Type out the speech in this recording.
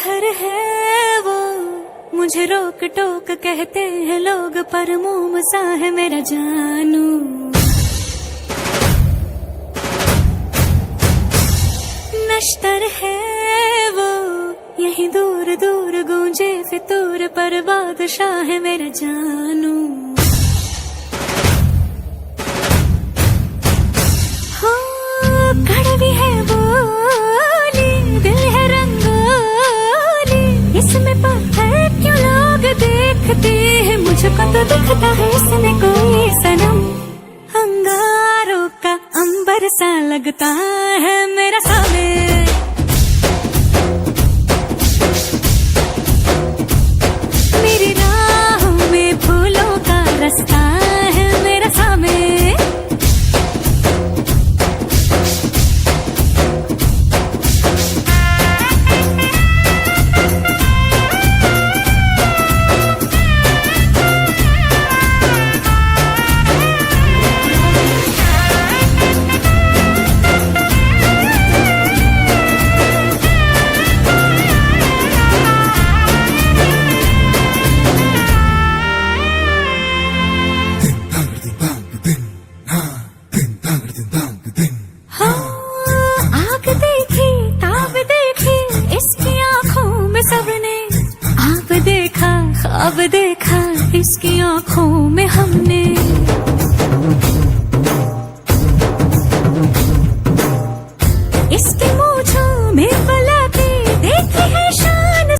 शहर है वो, मुझे रोक टोक कहते हैं लोग, पर मोम सा है मेरा जानू। नश्तर है वो, यही दूर दूर गूंजे फितूर, पर बादशाह है मेरा जानू। हो कड़वी है बोली, दिल है रंगोली, इसमें पत्थर क्यों लोग देखते हैं, मुझको तो दिखता है इसमें कोई सनम। अंगारों का अंबर सा लगता है मेरा सामने, मेरी राहों में फूलों का रास्ता है मेरा सामने। आग देखी ताब देखी इसकी आंखों में सबने, आप देखा ख्वाब देखा इसकी आंखों में हमने।